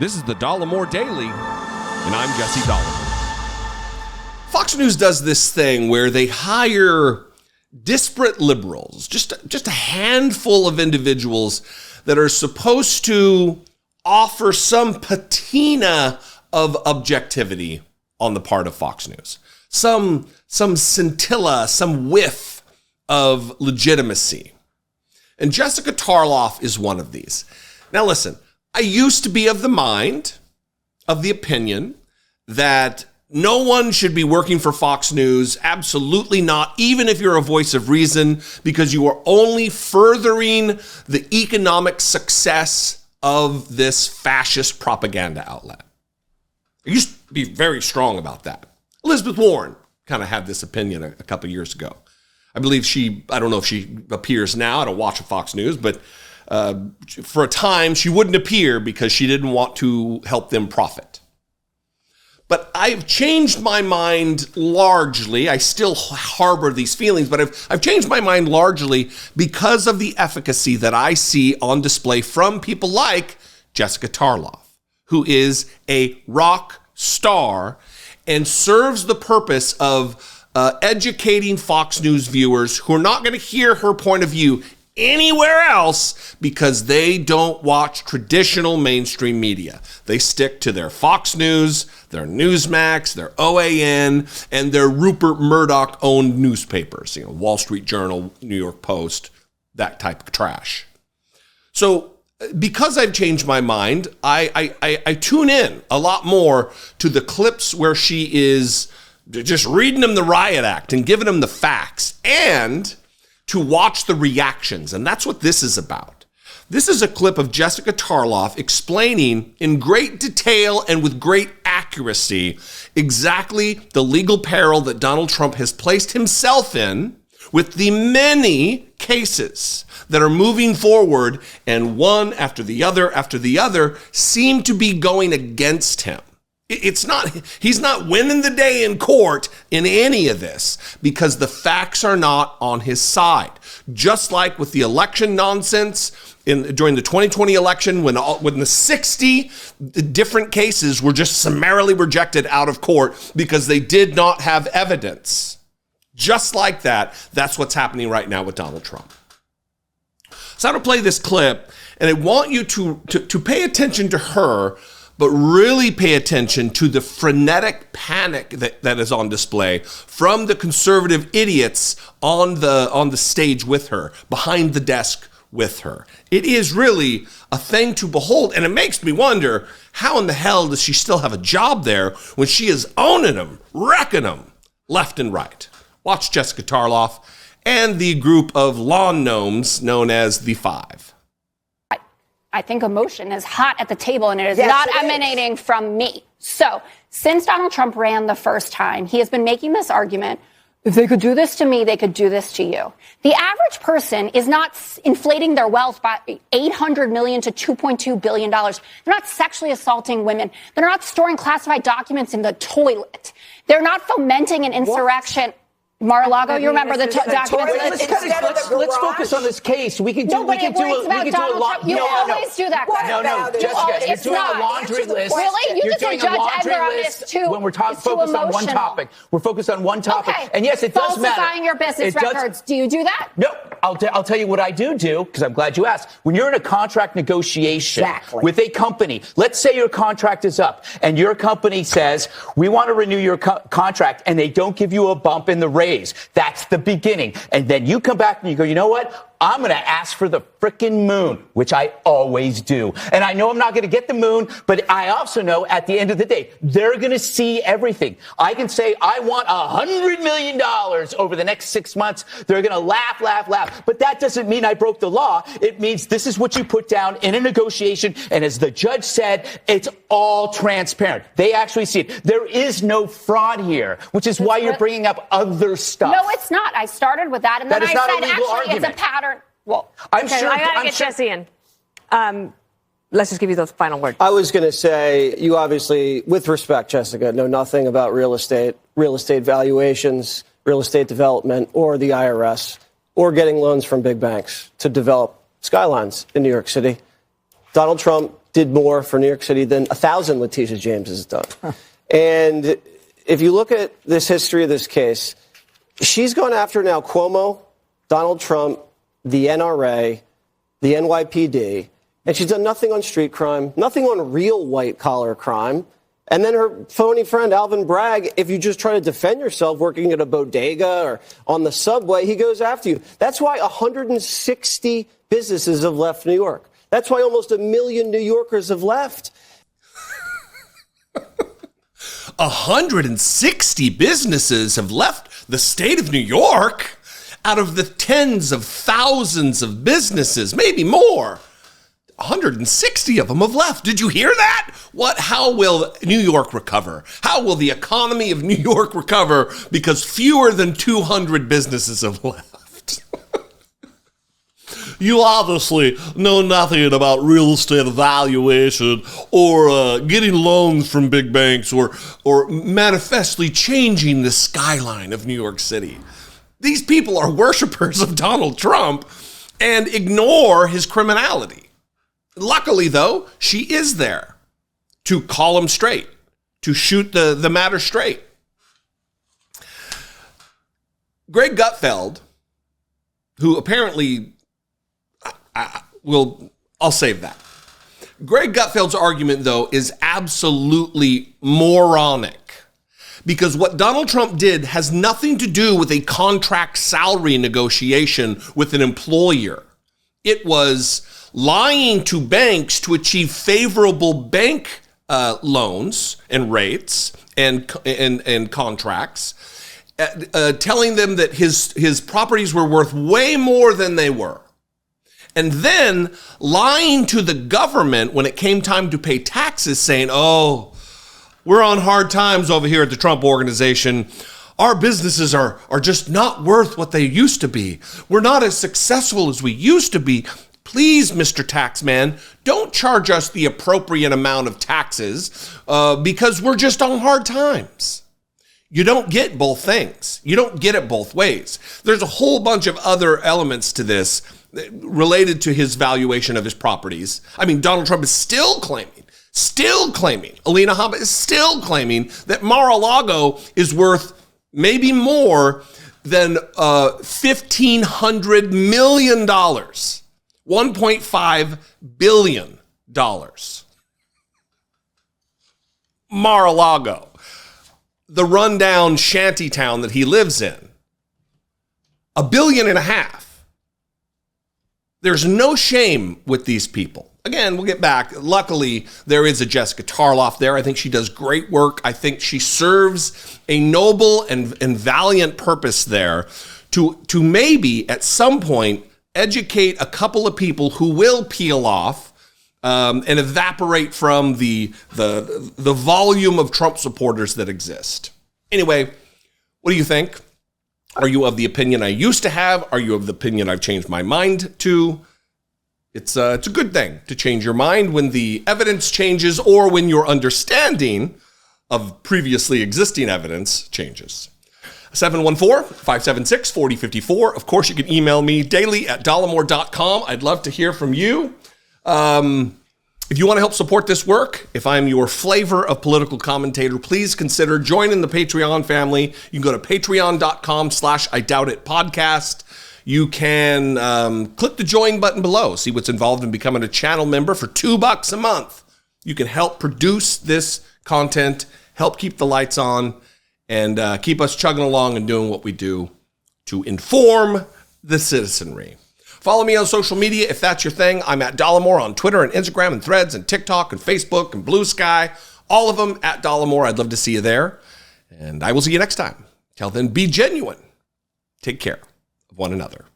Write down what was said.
This is the Dollemore Daily, and I'm Jesse Dollemore. Fox News does this thing where they hire disparate liberals, just a handful of individuals that are supposed to offer some patina of objectivity on the part of Fox News. Some scintilla, some whiff of legitimacy. And Jessica Tarlov is one of these. Now listen, I used to be of the opinion that no one should be working for Fox News, absolutely not, even if you're a voice of reason, because you are only furthering the economic success of this fascist propaganda outlet. I used to be very strong about that. Elizabeth Warren kind of had this opinion a couple of years ago. I believe I don't know if she appears now, I don't watch Fox News, but for a time she wouldn't appear because she didn't want to help them profit. But I've changed my mind largely. I still harbor these feelings, but I've changed my mind largely because of the efficacy that I see on display from people like Jessica Tarlov, who is a rock star and serves the purpose of educating Fox News viewers who are not going to hear her point of view anywhere else because they don't watch traditional mainstream media. They stick to their Fox News, their Newsmax, their OAN, and their Rupert Murdoch-owned newspapers, Wall Street Journal, New York Post, that type of trash. So because I've changed my mind, I tune in a lot more to the clips where she is just reading them the riot act and giving them the facts, and to watch the reactions. And that's what this is about. This is a clip of Jessica Tarlov explaining in great detail and with great accuracy exactly the legal peril that Donald Trump has placed himself in with the many cases that are moving forward, and one after the other seem to be going against him. He's not winning the day in court in any of this because the facts are not on his side. Just like with the election nonsense during the 2020 election, when the 60 different cases were just summarily rejected out of court because they did not have evidence. Just like that, that's what's happening right now with Donald Trump. So I'm going to play this clip, and I want you to pay attention to her, but really pay attention to the frenetic panic that is on display from the conservative idiots on the stage with her, behind the desk with her. It is really a thing to behold, and it makes me wonder, how in the hell does she still have a job there when she is owning them, wrecking them left and right? Watch Jessica Tarlov and the group of lawn gnomes known as the Five. I think emotion is hot at the table, and it is not emanating from me. So since Donald Trump ran the first time, he has been making this argument: if they could do this to me, they could do this to you. The average person is not inflating their wealth by $800 million to $2.2 billion. They're not sexually assaulting women. They're not storing classified documents in the toilet. They're not fomenting an insurrection. What? Mar-a-Lago, you remember the documents? Let's focus on this case. We can do a lot. You always do that. No, Jessica, you're doing a laundry list. Really? You just Judge Edgar on this too. When we're focused on one topic, we're focused on one topic. Okay. And yes, it does matter. Falsifying your business records. Do you do that? No. I'll tell you what I do, because I'm glad you asked. When you're in a contract negotiation with a company, let's say your contract is up and your company says, we want to renew your contract, and they don't give you a bump in the raise. That's the beginning. And then you come back and you go, you know what? I'm going to ask for the frickin' moon, which I always do. And I know I'm not going to get the moon, but I also know at the end of the day, they're going to see everything. I can say, I want $100 million over the next 6 months. They're going to laugh. But that doesn't mean I broke the law. It means this is what you put down in a negotiation. And as the judge said, it's all transparent. They actually see it. There is no fraud here, which is why you're bringing up other stuff. No, it's not. I started with that, and then I said, actually, it's a pattern. Well, I'm sure. I gotta get Jesse in. Let's just give you those final words. I was going to say, you obviously, with respect, Jessica, know nothing about real estate valuations, real estate development, or the IRS, or getting loans from big banks to develop skylines in New York City. Donald Trump did more for New York City than 1,000 Letitia James has done. And if you look at this history of this case, she's gone after now Cuomo, Donald Trump, the NRA, the NYPD, and she's done nothing on street crime, nothing on real white-collar crime. And then her phony friend, Alvin Bragg, if you just try to defend yourself working at a bodega or on the subway, he goes after you. That's why 160 businesses have left New York. That's why almost 1 million New Yorkers have left. 160 businesses have left the state of New York out of the tens of thousands of businesses, maybe more. 160 of them have left. Did you hear that? How will New York recover? How will the economy of New York recover because fewer than 200 businesses have left? You obviously know nothing about real estate evaluation or getting loans from big banks or manifestly changing the skyline of New York City. These people are worshipers of Donald Trump and ignore his criminality. Luckily, though, she is there to call him straight, to shoot the matter straight. Greg Gutfeld, who apparently, I'll save that. Greg Gutfeld's argument, though, is absolutely moronic. Because what Donald Trump did has nothing to do with a contract salary negotiation with an employer. It was lying to banks to achieve favorable bank loans and rates and contracts, telling them that his properties were worth way more than they were. And then lying to the government when it came time to pay taxes, saying, oh, we're on hard times over here at the Trump Organization. Our businesses are just not worth what they used to be. We're not as successful as we used to be. Please, Mr. Taxman, don't charge us the appropriate amount of taxes because we're just on hard times. You don't get both things. You don't get it both ways. There's a whole bunch of other elements to this related to his valuation of his properties. I mean, Donald Trump is still claiming, Alina Habba is still claiming that Mar-a-Lago is worth maybe more than $1,500 million. $1.5 billion. Mar-a-Lago, the rundown shanty town that he lives in, $1.5 billion. There's no shame with these people. Again, we'll get back. Luckily, there is a Jessica Tarlov there. I think she does great work. I think she serves a noble and valiant purpose there to maybe at some point educate a couple of people who will peel off and evaporate from the volume of Trump supporters that exist. Anyway, what do you think? Are you of the opinion I used to have? Are you of the opinion I've changed my mind to? It's a good thing to change your mind when the evidence changes or when your understanding of previously existing evidence changes. 714-576-4054. Of course, you can email me daily at dollemore.com. I'd love to hear from you. If you want to help support this work, if I'm your flavor of political commentator, please consider joining the Patreon family. You can go to patreon.com/IDoubtItPodcast. You can click the join button below, see what's involved in becoming a channel member for $2 a month. You can help produce this content, help keep the lights on, and keep us chugging along and doing what we do to inform the citizenry. Follow me on social media if that's your thing. I'm at Dollemore on Twitter and Instagram and Threads and TikTok and Facebook and Blue Sky. All of them at Dollemore. I'd love to see you there. And I will see you next time. Till then, be genuine. Take care of one another.